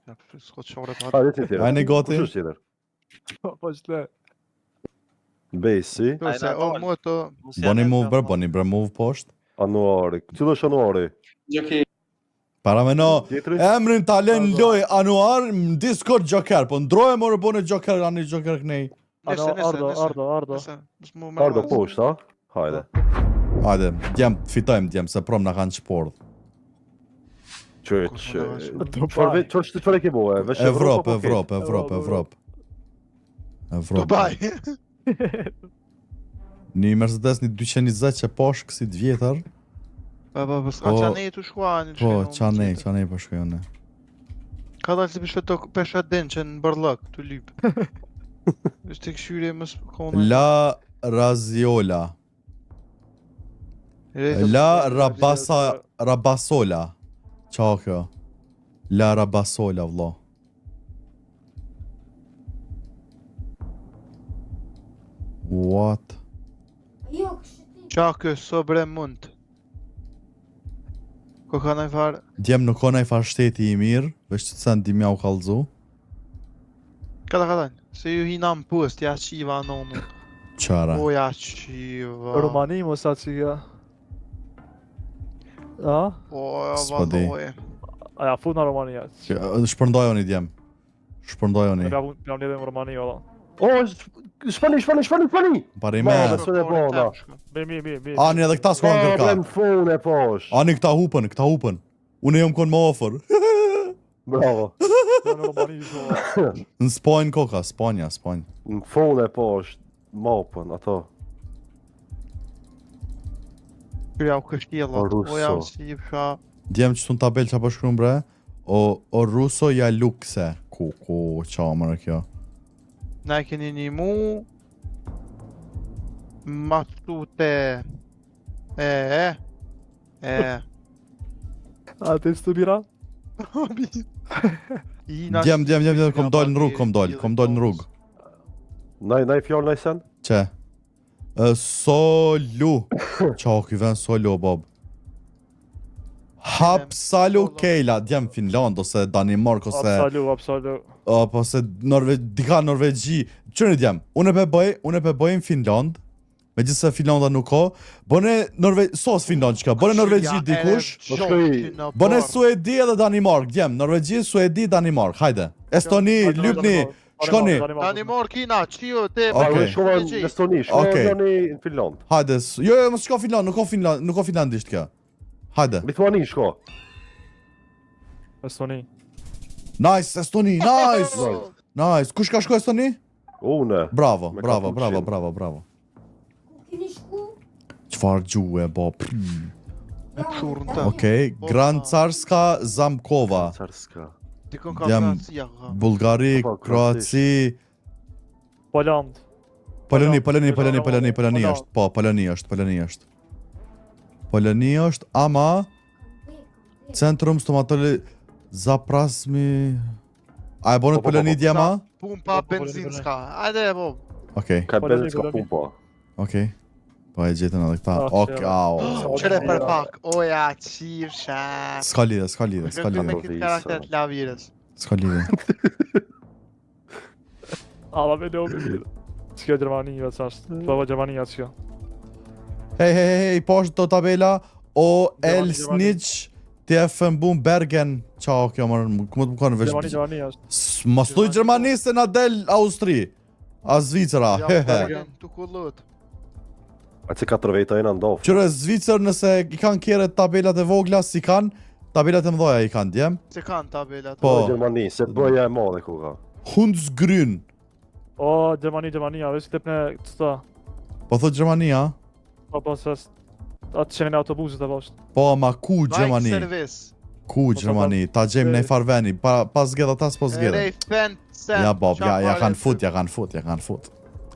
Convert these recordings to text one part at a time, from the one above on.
S'ka çfarë pa. Hajde ti tjetër. Hajde gati. Kush është tjetër? Po çle. Besi, Se o mua të Boni bre move poshtë. Anuari. Cilo është Anuari? Gjoki. Para me no, Tjetri? emrin talen loj Anuar në Discord Joker, po ndroje morë bone Joker, ani Joker kënej. Ardo. Ardo poshtë, ha? Hajde. Hajde, djem, fitojmë djem, se prom na kanë qpordh. Çfarë ke boje? Evropë. Dubai. Një Mercedes një 220 që poshtë kësit vjetër. Po, s'ka qanej të shkuani. Po, qanej po shkojone. Ka dalë si pesha den që në bërlëk, të lypë. Është të këshyri më s'kone. La Raziola. La Rabasola. Qa kjo? La Rabasola, vlo. What? Qa kjo sobre mund. Ko ka nëj farë? Djem nuk ka nëj farë shteti i mirë, veç që të sen dimja u kalzu. Kada. Se ju hina më post, ja qiva nonë. Qara. O, ja qiva. Romani mos atë që ja. A? O, ja S'padi. valoj. A ja fut në Romani ja. Shpërndojoni djem. Shpërndojoni. Pjam një dhe në Romani valla. O, shpani! Pari Ma, me. besoj e bona. Mi. Ani edhe këta s'kon kërka. Problem fune poshtë. Ani këta hupën. Unë jam kon më ofër. Bravo. Në Romani isho. Në Spanjë koka, Spanja. Në fune poshtë. Mopën, ato. Kërja u kështjellat. O, O, ja Russo. qipësha. Djem që të në tabel që apo shkruan bre. O Russo ja lukse. Ku, qa mërë kjo. Na keni një mu. Matute. A të së të bira? Djem, kom dojnë në rrugë. Naj fjallë naj sen? Që? Solu. Qa o ky ven Solu, Bob. Hapsalu Kejla. Djem Finland, ose Danimark, ose... Absolu. Po se dika Norvegji. Qërë djem, unë e pe bëjmë Finland, me gjithë se Finlanda nuk ka, bëne sos Finland qka, bëne Norvegji dikush, bëne Suedi edhe Danimark, djem, Norvegji, Suedi, Danimark, hajde. Estoni, Lypni, shkoni. Danimark, Kina, qio, te... Okej. Shkova në Estoni, shkova në Finland. Hajde, jo, mos shko Finland, nuk ka finlandisht kjo. Hajde. Lituani shko. Estoni. Nice, Estoni, nice. Kush ka shko Estoni? Une. Bravo. Me cappuccino. Qfar gjuhe, bo. Me pshurën të. Okej, Gran Carska Zamkova. Carska. Dikon ka Jam- Francia, ka. Bulgari, Po, Kroaci. Poland. Poloni Poloni. është. Po, Poloni është. Poloni është, ama Centrum Stomatoli Zaprasmi. A e bonët Po, Poloni djema? Pumpa benzinska. Ajde, po. Okej. Ka Poloni, benzinska Poloni. pumpa. Okej. Po e gjetën edhe këta. Ah, Okej, au. Qere për pak. Oja, qifsha. S'ka lidhe. Me këtë karakter të lavirës. S'ka lidhe. Alla me lobi. S'kjo Gjermani vetë ashtë. Po Gjermani atë s'kjo. Hej, poshtë do tabela. O Gjermani. Elsnich TF Bum Bergen. Qa kjo mërë, ku më të më konë veç. Gjermani ashtë. Mos thuj Gjermani se na del Austri. A Zvicera, Ja, hehe. Bergen, të kullët. A që 4 vejta e në ndofë. Qëre Zvicër nëse i kanë kjere tabelat e vogla, si kanë, tabelat e mdoja i kanë, djem. Se kanë tabelat. Po. Gjermani, se bëja e madhe ku ka. Hundsgrün. O, Gjermani, a veç tep në këta. Po thot Gjermania? Po, se atë qenë në autobusit e poshtë. Po, ma ku Gjermani? Bike service. Ku Gjermani? Ta gjejmë në i farveni, pas zgedha tas po zgedha. Ja Bob, ja kanë fut.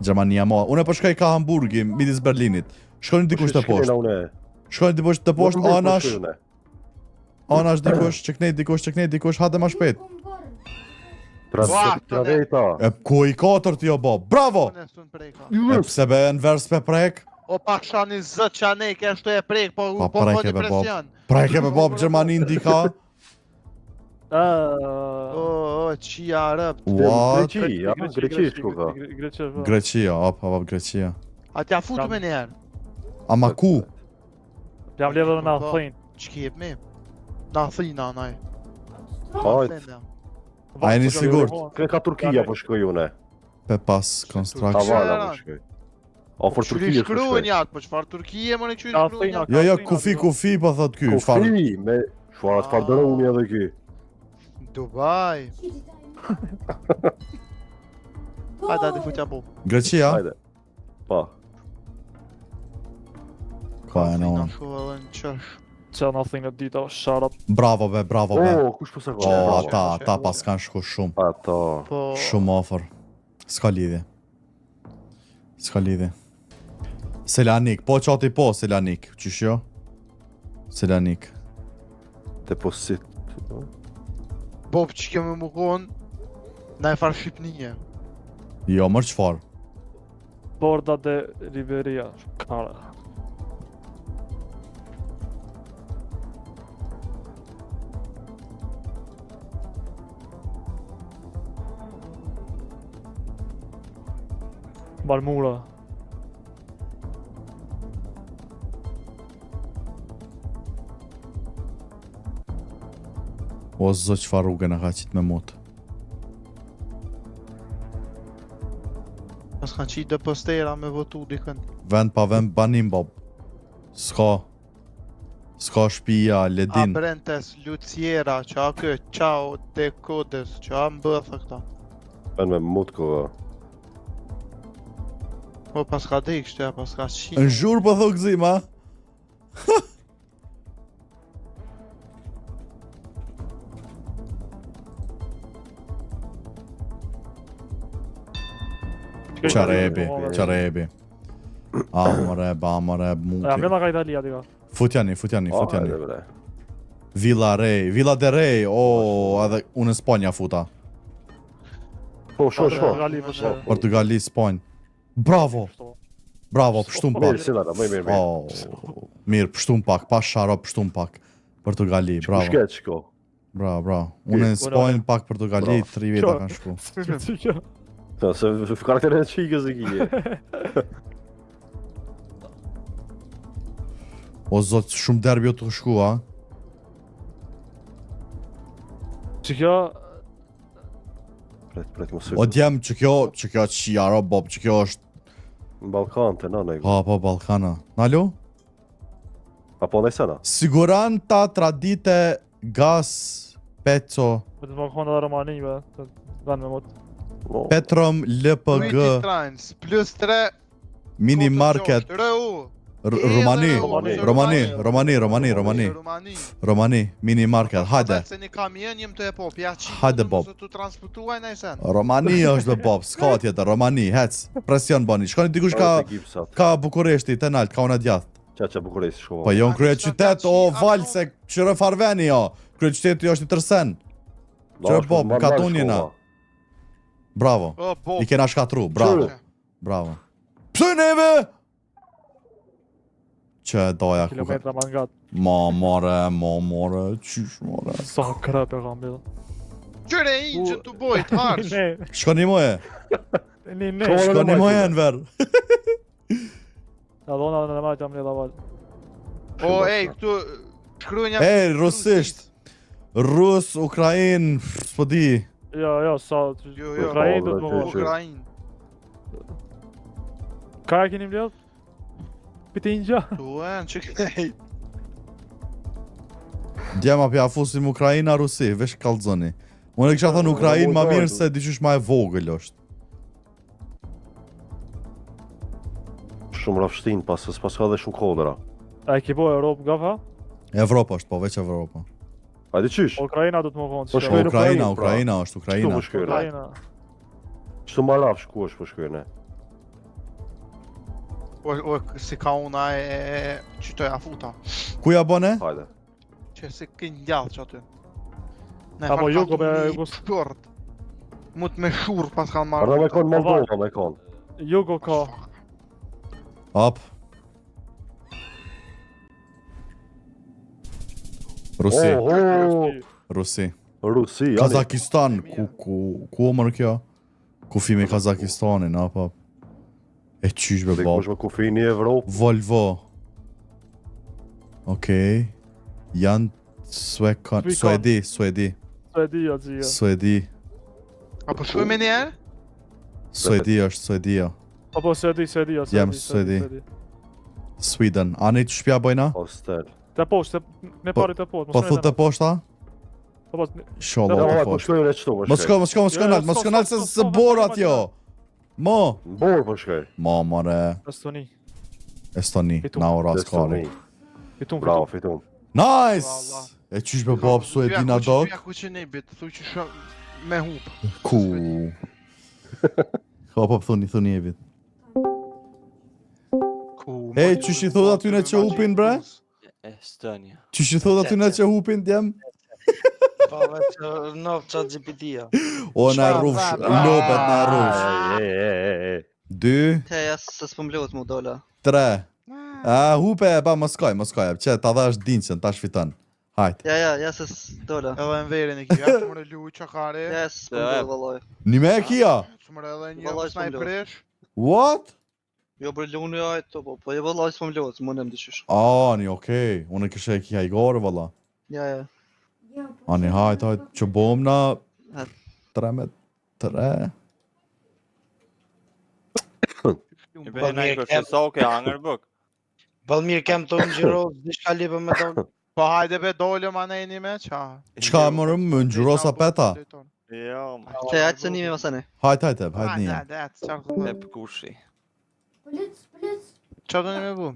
Gjermania ma. Unë e po shkoj ka Hamburgi, midis Berlinit. Shkoni dikush të poshtë. Shkoni dikush të poshtë, anash dikush, qëknej dikush, hate ma shpejt. Travejta. E ku i 4 jo Bob, bravo! E pse be në vers pe prek? O pa shani zët qanej, kështu e prek, po prek e një be Bob. presion. Prek e be Bob, Gjermani ndika. O, qia arab. What? Greqi, ja, Greqi shku ka. Greqi, po. Greqia, hap Greqia. A t'ja futu me njerë? Ama ku? Jam lidhur në Athin. Që ki jep me? Na thina, naj. Hajt. A jeni sigurt? Kre ka Turkia po shkoj une. Pe pas construction. Kavala po shkoj. Afër Qyri Turkisë po shkruën shkoj. jatë, po qëfar Turkije më në qyri Ja, shkruën jatë? thina. Jo, kufi po thot ky. Çfarë? Kufi, me çfarë droni edhe ky. Dubai. Hajde, hajde futja bo. Greqia? Hajde. Pa. Pa e Thina non. shu edhe në qësh. Që në Athin e dita, sharap. Bravo be, bravo be. Oh, kush po sa O, ka? ata pas kanë shku shumë. Ato. Po... Shumë ofër. S'ka lidhje. S'ka lidhje. Selanik, po qati po Selanik. Qysh jo? Selanik. Deposit. Bob që keme më konë, na e farë Shqipnije. Jo, mërë qfar? Borda de Riberia. Kare. Marmura. O zë qfar rrugën e ka qitë me mutë. Pas kanë qitë dhe postera me votu dikën. Vend pa vend banim, Bob. S'ka. S'ka shpia, ledin. Abrentes, Luciera, qa kë, qao, Dekodes, qa më bëthë këta. Ben me mutko. Po pas ka dhe i kështë ja, pas ka Në qitë. zhur po thë gëzim, a? Qarebi. Amreb, Ja, muti. vjen nga Italia, diga. Futjani. Hajde bre. Villa Rey, Villa de Rey, edhe unë në Spanja futa. Po, shko. Portugali, po që. Portugali, Spanjë. Bravo, pështum Mirë, pak. si lada, më mirë. Oh, mirë, pështum pak, pas sharo, pështum pak. Portugali, bravo. Shket shko. Bravo. Unë në Spanjë, pak Portugali, 3 veta kanë shku. Specifika. Ta se karakterin e qikës e kije. O zot, shumë derbi o të shku, a? Që kjo... Pret më O sërë. djem, që kjo qijaro, Bob, që kjo është... Në Balkan të nëna. Po, Balkana. Nalo? Apo në sena. Siguranta tradite gas peco Me të më kënë dhe Romani, be. Të vend me mot. Petrom Luigi LPG Trains, plus 3... mini market Rëu. Romani mini market. Hajde. Se një kamion jem të e pop, ja qitë. Hajde, Bob. Se tu transportuaj në i sen. Romani është be Bob, s'ka tjetër, Romani, hec. Presion bani. Shkoni dikush ka Bukureshti, te nalt, ka unë djath. Qa Bukuresi shko. Po jo në krye qytet, o val se qyre farveni jo. Krye qyteti është i tërsen. Qyre Bob, katunjena. Bravo. O, Bob. I kena shkatru, bravo. Bravo. Pse neve? Që e doja ku ka... Kilometra mangat. Ma more, qysh more. Sa krep e kam bidhë. Qyre i që tu bojt, harsh. Ne, Shkoni moje, ne. shkoni moje në ver. Ja dhona dhe në majtë jam një dhaval. O, ej, këtu... Shkruaj një... E, rusisht. Rus, Ukrain, s'po di. Jo, sa... Jo, Ukrajin do të më Po, mërë. Ukrajin. Ka e keni mbledh? Pitinja? Tu e në që këtej. Djema pja fusim Ukraina, Rusi, vesh kallzoni. Unë e kisha thënë Ukrain ma mirë se diqysh ma e vogël është. Shumë rafshtin, pas ka dhe shumë kodra. A e ki po Europë gafa? Evropa është, po veç Evropa. Hajde qysh? Ukrajina do të më konë. Po Po shkoj në Ukraina, Ukrainë, pra. Ukraina është, Qëtu Ukraina. më shkojnë? Ukrajina. Qëtu ma raf shku është po shkojnë. O, si ka una e... Qytoj a futa. Kuja bone? Hajde. Që si kënë gjallë që aty. Ne Apo farë Jugo ka me tu Jugos- një port. Mut me shur pas kanë Arda marrë. me konë Moldova me konë. Jugo ka. Hop. Rusi, Oho! Rusi. Rusi, yani. Kazakistan, ku mërë kjo? Kufi me Kazakistanin, apo? E qysh be bab. Kush me kufini e Evropë. Volvo. Okej. Janë Suedi. Suedia, zia. Suedi. Apo shkoj me njerë? Suedi është Suedia. Apo Suedia. Jam Suedi. Sweden. Ani të shpja bojna? Hostel. Te poshtë, me pari te poshtë. Po thot të poshta? Po, Inshallah Po, të po poshtë. shkoj në çto, po Mos shkoj. shko nalt se borat jo. Mo. Bor po shkoj. Mo, more. Estoni, Fitum. na ora skari. Fitum. Bravo, fitum. Nice! E qysh be bab Suedina dog? Ja ku që ne bit, thuj që shë me hup. Ku. Po thuni e vit. Ku. Ej, qysh i thot aty në që hupin, bre? Estonia. Qysh i thot aty në që hupin, djem? Po vetë në chat GPT-a. O, na rrush, lobet na rrush. E. 2, Te ja se s'po mblodhet mu dola. 3. Hupe e ba mos koj. Që ta dhash dinqën, tash fiton. Hajt. Ja se dola. Edhe në verin e kia, që mërë lu qakare. Ja se s'po mblodhet vallaj. Një me e kia? Që mërë edhe një Vallaj, snajperesh. What? Jo bre luni ajto po jo vallaj s'po mblodhet, s'mundem dyshysh. Ani, okej. Unë kisha e kia i gore, valla. Ja. Ani, hajt, që bom na... 3 me 3. I bëjë në i kështë soke, angër bëk. Balmir kem të ngjiro diçka libe me dal. Po hajde be dole ma nejni me qa. Qka mërëm, më ngjyro sa peta? Jo, ma. Te hajt se nimi masane. Hajt, një. Me pëkushi. Qa do një me bu?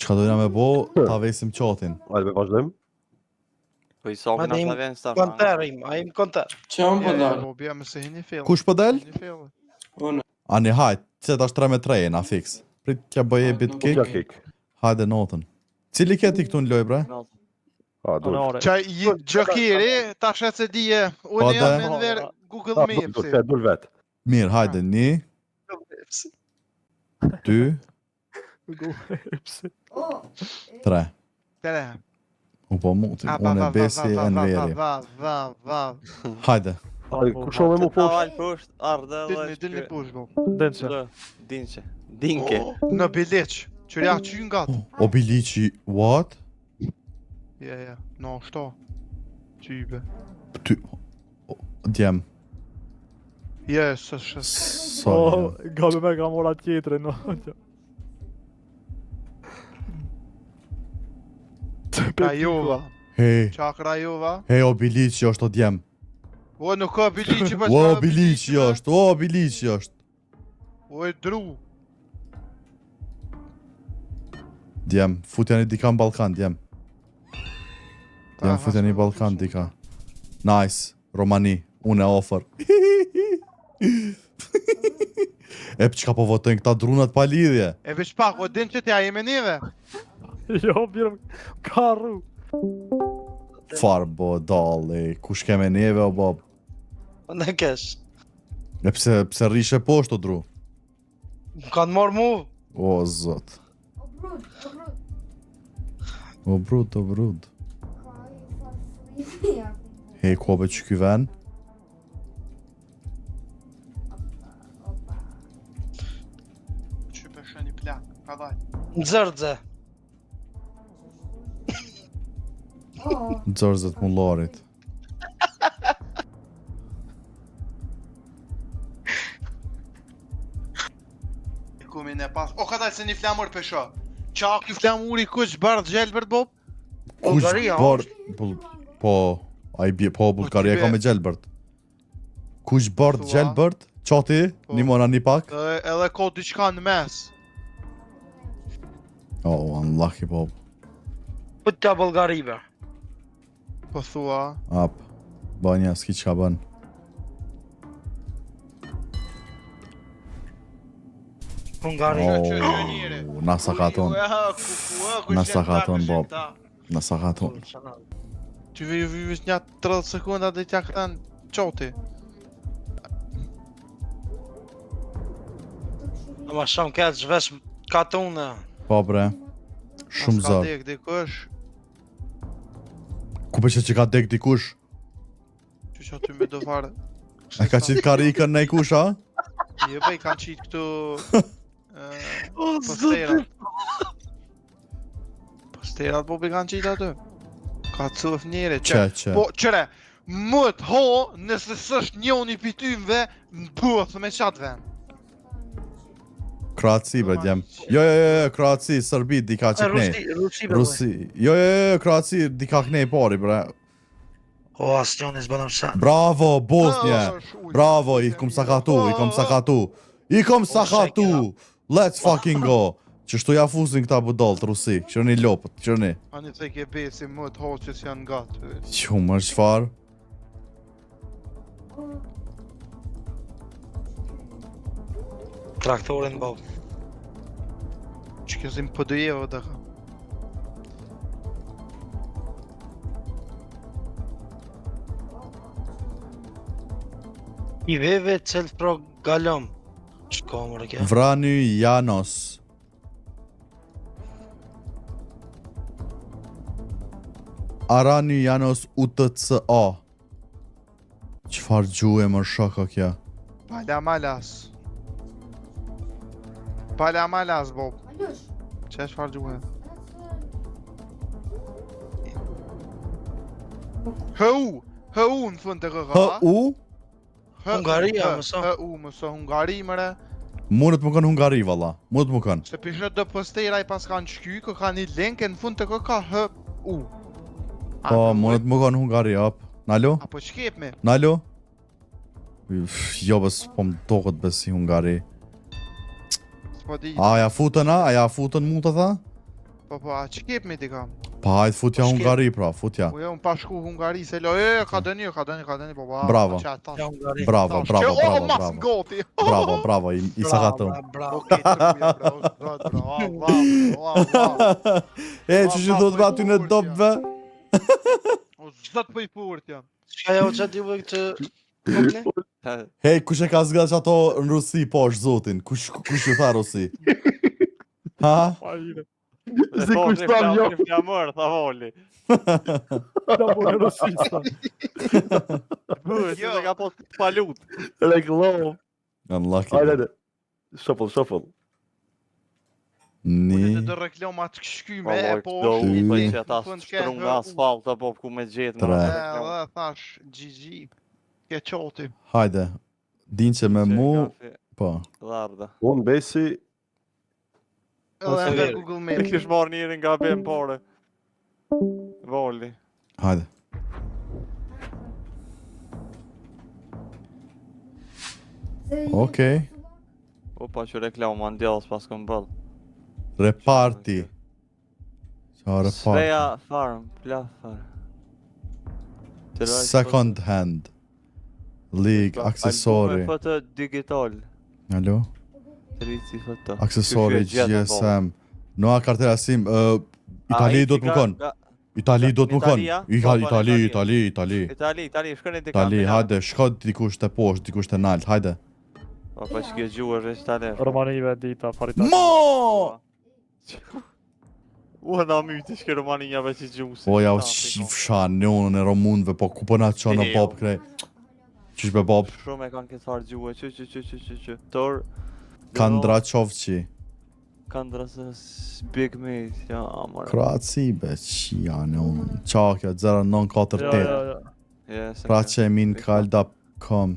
Qka dojna me bo, ta vesim qatin. Hajde me vazhdojmë. Po i soke Ma në im të vend stash. konter im, a im konter. Qam po dal? Po bja me se hini fill. Kush po del? Hini fill. Unë. Ani, hajt, që ta 3 me 3 na fix. Prit kja bëje bit Nuk Kja kick. kik. Hajde notën. Cili keti këtu në loj, bre? Dul. Qa gjokiri, ta shet se dije. Po, Unë jam dhe? me në verë Google Maps. Dul vet. Mirë, hajde, 1, 2, 3. Tere. U po muti, unë e besi e në veri. Va. Hajde. Ku shoh me mu poshtë? Taval poshtë, ardhe dhe Dilni push go. Dençe. Dinqe. Dinke. Në bileq. Qërja që nga të. O biliqi, what? Ja. No, shto. Qybe. Ty... Djem. Yes, Sorry. Gabi me ka mora tjetëre, no. Krajova. Hej, Qa Krajova? hej, o biliqi është o djem. O, nuk ka biliqi pa O biliqi është. O, e dru. Djem, futja një dika në Balkan, djem. Djem, futja një Balkan dika. Nice, Romani, unë e ofër. E për qka po votojnë këta drunat pa lidhje? E veç pak, o din që t'ja jemi nive? Jo, birëm karru. Farë bo, dalë, kush keme neve o bob? Në kesh. E pse rrishe poshtë o dru? Më kanë marrë mu. O, zot. O brud. Hej, kobe që ky ven? Që për shëni plak, ka daj. Nxerdze. Dzërzët mullarit. Kumin e pas. O, ka daj se një flamur për shë. Qa ky flamuri kush bardh gjelbert, Bob? Kush Bullgaria, Po, a i bje, po, Bullgaria ka me gjelbert. Kush bardh Thua? gjelbert? Qati, Po. një mona një pak? Edhe ko diçka në mes. Oh, unlucky, Bob. Putja Bullgarive. Po thua. Ap, banja, s'ki qka bën. Hungari. Oh, na sakaton. Na sakaton, Bob. Na sakaton. Ty vysh një 30 sekunda dhe t'ja këtan qoti. Ma shumë këtë zhvesh katune. Po, bre. Shumë zor. Dek dikush. Ku përse që ka dek dikush? Qysh aty me do fare. A ka qitë karikën në i kush, a? Jo, i kanë qitë këtu... posterat. Posterat po i kanë qitë aty. Ka cëf njere, Që. Po, qëre, më të ho, nëse s'është njoni pitymve, në buëth me qatë ven. Kroaci, bre, djem. Jo, Kroaci, Sërbi, dika që knej. Rusi. Jo, Kroaci, dika knej pari, bre. O, asnjoni s'bënëm sa. Bravo, Bosnje. Bravo, i kom sakatu. Let's fucking go. Qështu ja fuzin këta budalt, Rusi. Qërni lopët, qërni. Ani të ke besi më të ho që s'janë gatë. Qumër, qfar? Traktorin bab. Që këzim pëdujeve dhe ka. I veve cëllë pro galom. Që ka mërë kja? Vrany Janos. Arany Janos UTCA. Qfar gjuhe më shaka kja? Palamalas, Bob. Që është farë gjuhe? Hëu në fund të këka. H.U. Hungaria, mëso. Hëu, mëso Hungari, mëre. Mundet më kanë Hungari, valla. Mundet më kanë. Se pishet do postera i pas kanë shky, kë kanë një link e në fund të këka hëu. Po, mundet më kanë Hungari, ap. Nalo? Apo qkep me? Nalo? Jo, bës, po më doket besi Hungari. S'po di. A ja futën mu të tha? Po, a qkep me ti kam? Pa, hajtë futja Hungari, pra, futja. Po jo, më pa shku Hungari, se lo, ka dëni, po ba. Bravo. Ja, Hungari. Bravo. Mas ngoti. Bravo, i sakatëm. Bravo. Okej, bravo. E, që që do të batu në dopëve? O zot po i furt jam. Qa ja o qatë ju këtë... Komple? Hej, kush e ka zgjat që ato në Rusi, po është zotin? Kush ju tha Rusi? Ha? Fajine. Si kush tam jo. Flamër, tha voli. Da bune rësista. Si se ka po palut. Reklom. Unlucky. Hajde. Shuffle. Unë Ni. të të reklamat të shkyme, po... Ty. Që ata shtrung nga asfalt, apo ku me gjetë. Tre. Dhe thash, GG. Ke qoti. Hajde. Din që me mu, po. Dharda. Unë besi... Edhe nga Google E Maps. kish marrë njëri nga bem pare. Voli. Hajde. Okej. Opa që reklama në djallës pas këm bëllë. Reparti. Qa reparti? Sveja farm, plafar. Second hand. League, aksesori. Albume foto digital. Alo? 30 foto. Aksesori, GSM. Noa kartela sim, Itali do të më konë. Itali do të më konë. Itali, shkën e të Itali, hajde, shko dikush të poshtë, dikush të nalt, hajde. Po pa që kjo gjuhë është Itali. Romanive dita, paritat. Mo! Ua na myti shke Romaninjave që gjuhë. Po ja u qifsha nënën e romunve, po ku përna që në bob krej. Qysh be bob? Shumë e kanë këtharë gjuhë, që. Tor. Kandraqovqi. Kandrasës Big Mate, ja amara. Kroaci be, qia nënën. Qakja, 0948. Yes. Kraceminkalda.com